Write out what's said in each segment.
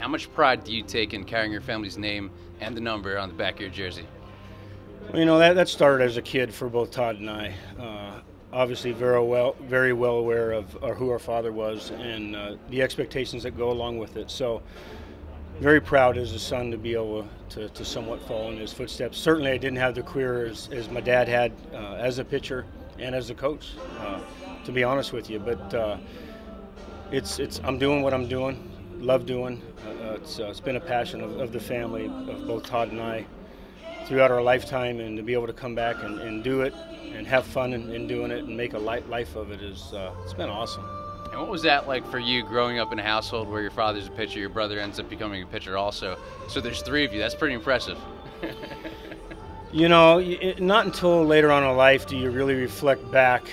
How much pride do you take in carrying your family's name and the number on the back of your jersey? Well, you know, that started as a kid for both Todd and I. Obviously, very well aware of who our father was and the expectations that go along with it. So, very proud as a son to be able to somewhat follow in his footsteps. Certainly, I didn't have the career as my dad had as a pitcher and as a coach, to be honest with you. But I'm doing what I'm doing, love doing. It's been a passion of the family, of both Todd and I, throughout our lifetime, and to be able to come back and do it and have fun in doing it and make a life of it it's been awesome. And what was that like for you growing up in a household where your father's a pitcher, your brother ends up becoming a pitcher also? So there's three of you. That's pretty impressive. You know, not until later on in life do you really reflect back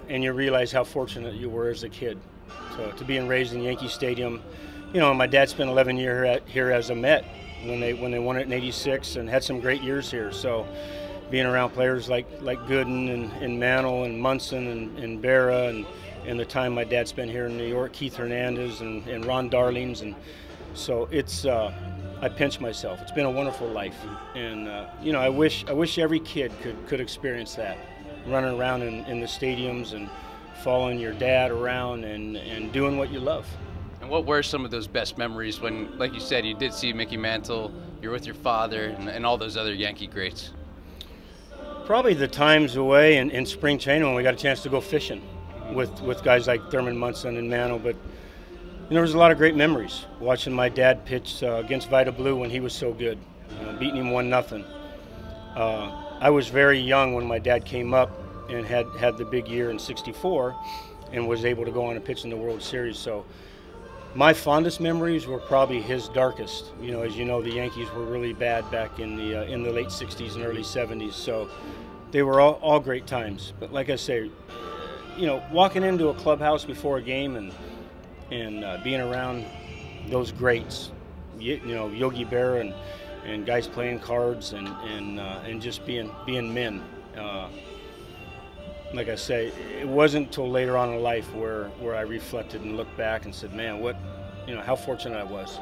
and you realize how fortunate you were as a kid. So to being raised in Yankee Stadium, you know, my dad spent 11 years here as a Met when they won it in '86 and had some great years here. So being around players like Gooden and Mantle and Munson and Berra and the time my dad spent here in New York, Keith Hernandez and Ron Darlings, and so I pinch myself. It's been a wonderful life, and you know, I wish every kid could experience that, running around in the stadiums and following your dad around and doing what you love. And what were some of those best memories when, like you said, you did see Mickey Mantle, you're with your father, and all those other Yankee greats? Probably the times away in spring training when we got a chance to go fishing with guys like Thurman Munson and Mantle. But you know, there was a lot of great memories watching my dad pitch against Vida Blue when he was so good, beating him 1-0. I was very young when my dad came up and had the big year in '64 and was able to go on and pitch in the World Series. So my fondest memories were probably his darkest. You know, as you know, the Yankees were really bad back in the late '60s and early '70s. So they were all great times. But like I say, you know, walking into a clubhouse before a game and being around those greats, you know, Yogi Berra and guys playing cards and just being men. Like I say, it wasn't until later on in life where I reflected and looked back and said, man, how fortunate I was.